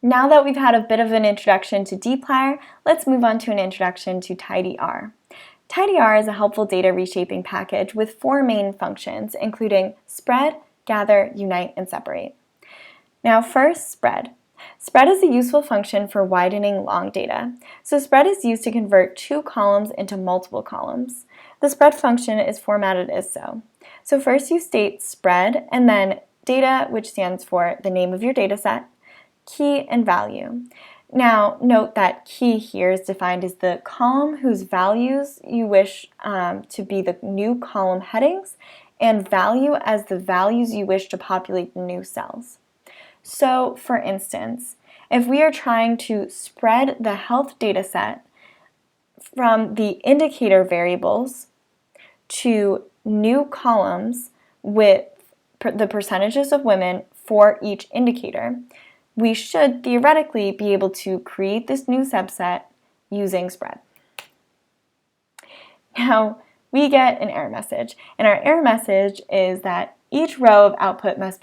Now that we've had a bit of an introduction to dplyr, let's move on to an introduction to TidyR. TidyR is a helpful data reshaping package with 4 main functions, including spread, gather, unite, and separate. Now first, spread. Spread is a useful function for widening long data. So spread is used to convert 2 columns into multiple columns. The spread function is formatted as so. So first you state spread and then data, which stands for the name of your data set, key, and value. Now note that key here is defined as the column whose values you wish to be the new column headings, and value as the values you wish to populate the new cells. So for instance, if we are trying to spread the health data set from the indicator variables to new columns with the percentages of women for each indicator, we should theoretically be able to create this new subset using spread. Now, we get an error message, and our error message is that each row of output must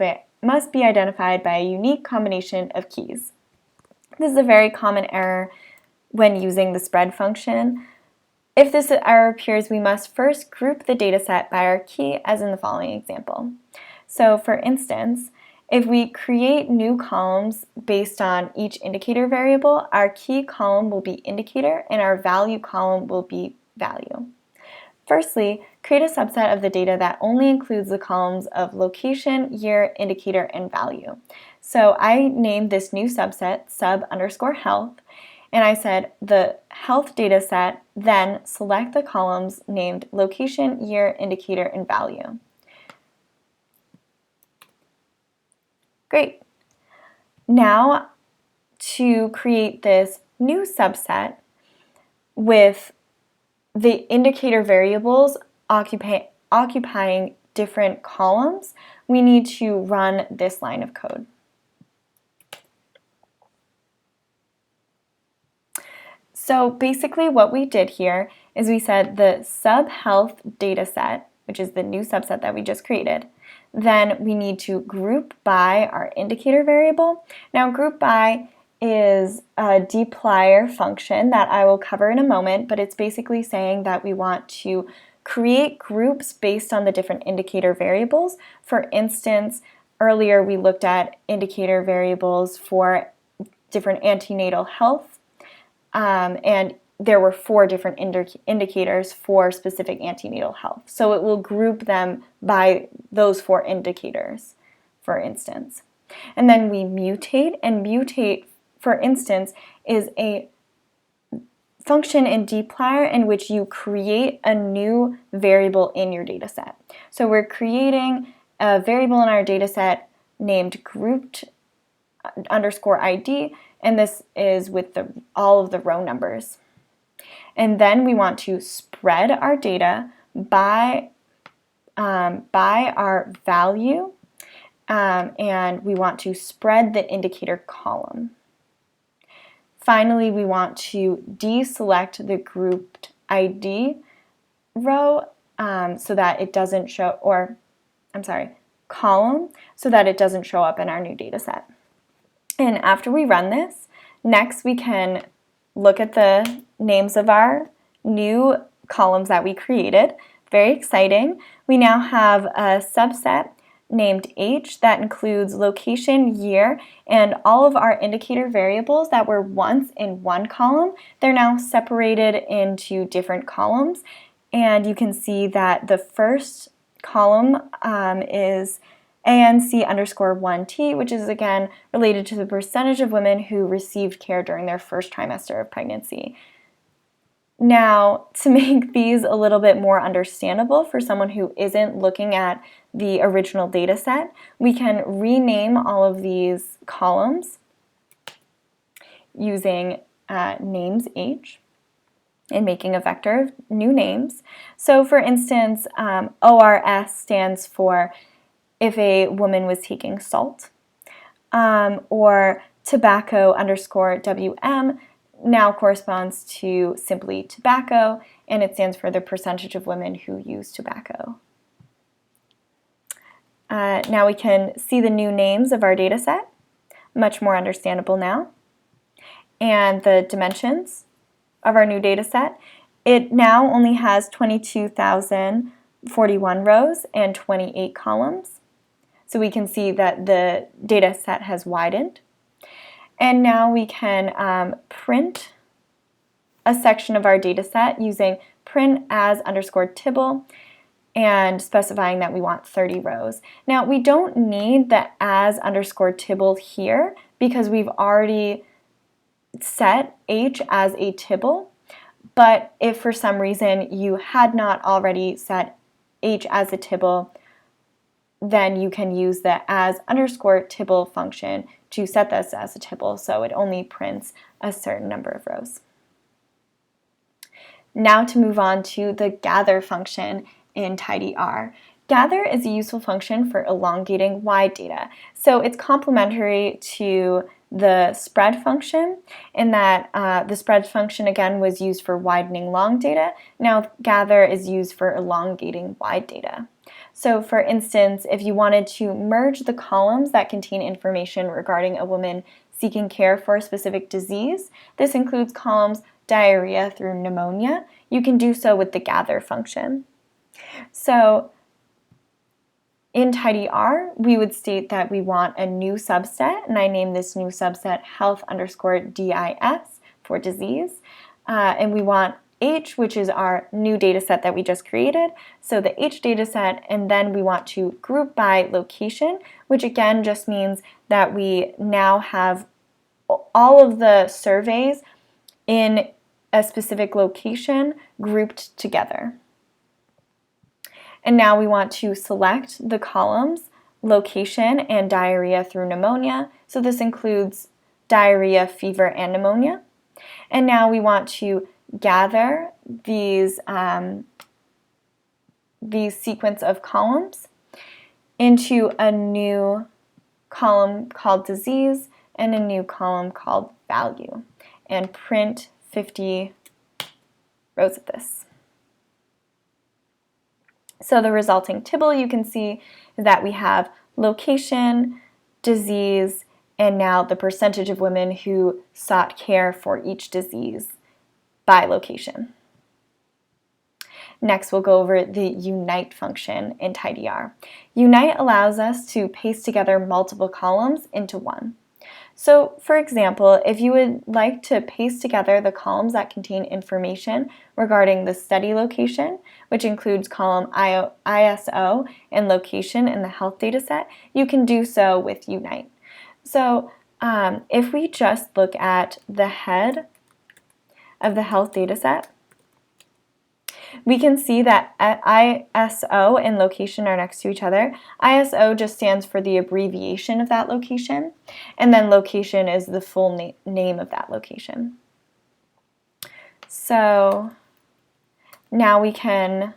be identified by a unique combination of keys. This is a very common error when using the spread function. If this error appears, we must first group the dataset by our key, as in the following example. So for instance, if we create new columns based on each indicator variable, our key column will be indicator and our value column will be value. Firstly, create a subset of the data that only includes the columns of location, year, indicator, and value. So I named this new subset sub_health, and I said the health data set, then select the columns named location, year, indicator, and value. Great. Now to create this new subset with the indicator variables occupying different columns, we need to run this line of code. So basically what we did here is we said the sub-health data set, which is the new subset that we just created, then we need to group by our indicator variable. Now group by is a dplyr function that I will cover in a moment, but it's basically saying that we want to create groups based on the different indicator variables. For instance, earlier we looked at indicator variables for different antenatal health, and there were 4 different indicators for specific antenatal health. So it will group them by those 4 indicators, for instance. And then we mutate, and mutate, for instance, is a function in dplyr in which you create a new variable in your data set. So we're creating a variable in our data set named grouped_id, and this is with all of the row numbers. And then we want to spread our data by our value, and we want to spread the indicator column. Finally, we want to deselect the grouped ID row so that it doesn't show, column, so that it doesn't show up in our new data set. And after we run this, next we can look at the names of our new columns that we created. Very exciting. We now have a subset named H that includes location, year, and all of our indicator variables that were once in one column. They're now separated into different columns, and you can see that the first column is ANC_1T, which is again related to the percentage of women who received care during their first trimester of pregnancy. Now, to make these a little bit more understandable for someone who isn't looking at the original data set, we can rename all of these columns using names H and making a vector of new names. So for instance, ORS stands for if a woman was taking salt, or tobacco_WM now corresponds to simply tobacco, and it stands for the percentage of women who use tobacco. Now we can see the new names of our data set, much more understandable now. and the dimensions of our new data set, it now only has 22,041 rows and 28 columns. So we can see that the data set has widened. And now we can print a section of our data set using print as underscore tibble and specifying that we want 30 rows. Now we don't need the as underscore tibble here because we've already set h as a tibble, but if for some reason you had not already set h as a tibble, then you can use the as underscore tibble function to set this as a tibble, so it only prints a certain number of rows. Now to move on to the gather function in TidyR. Gather is a useful function for elongating wide data. So it's complementary to the spread function in that the spread function again was used for widening long data. Now gather is used for elongating wide data. So for instance, if you wanted to merge the columns that contain information regarding a woman seeking care for a specific disease, this includes columns diarrhea through pneumonia, you can do so with the gather function. So in TidyR, we would state that we want a new subset, and I name this new subset health underscore DIS for disease, and we want H, which is our new data set that we just created, so the H data set, and then we want to group by location, which again just means that we now have all of the surveys in a specific location grouped together. And now we want to select the columns, location, and diarrhea through pneumonia. So this includes diarrhea, fever, and pneumonia. And now we want to gather these sequence of columns into a new column called disease and a new column called value, and print 50 rows of this. So the resulting tibble you can see is that we have location, disease, and now the percentage of women who sought care for each disease by location. Next, we'll go over the unite function in TidyR. Unite allows us to paste together multiple columns into one. So, for example, if you would like to paste together the columns that contain information regarding the study location, which includes column ISO and location in the health data set, you can do so with Unite. So, if we just look at the head of the health data set, we can see that ISO and location are next to each other. ISO just stands for the abbreviation of that location, and then location is the full name of that location. So now we can,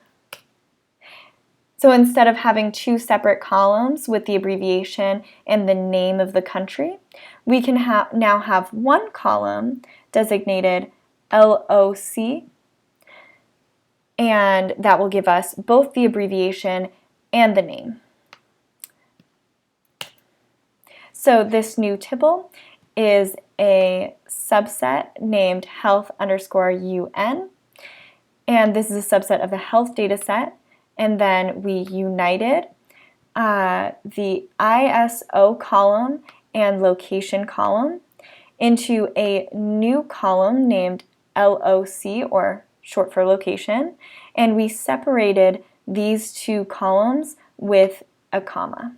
so instead of having two separate columns with the abbreviation and the name of the country, we can now have one column designated LOC, and that will give us both the abbreviation and the name. So this new tibble is a subset named health underscore UN, and this is a subset of the health data set, and then we united the ISO column and location column into a new column named LOC, or short for location, and we separated these two columns with a comma,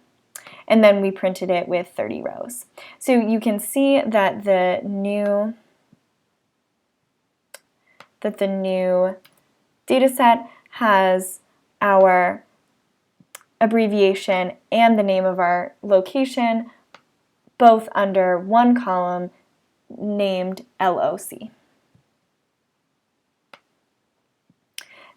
and then we printed it with 30 rows. So you can see that the new data set has our abbreviation and the name of our location both under one column named LOC.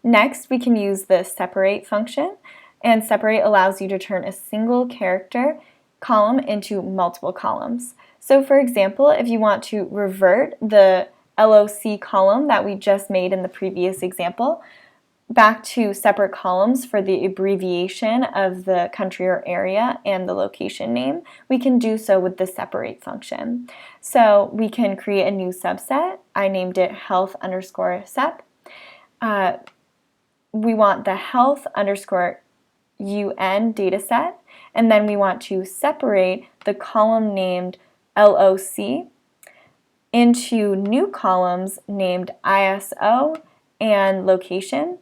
Next, we can use the separate function, and separate allows you to turn a single character column into multiple columns. So for example, if you want to revert the LOC column that we just made in the previous example, back to separate columns for the abbreviation of the country or area and the location name, we can do so with the separate function. So we can create a new subset. I named it health_sep. We want the health_UN dataset, and then we want to separate the column named LOC into new columns named ISO and location.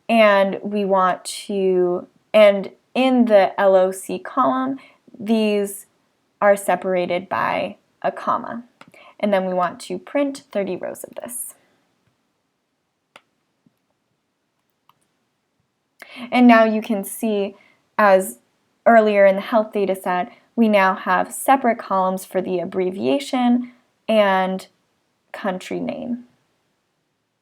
And we want to, and in the LOC column, these are separated by a comma. And then we want to print 30 rows of this. And now you can see, as earlier in the health data set, we now have separate columns for the abbreviation and country name.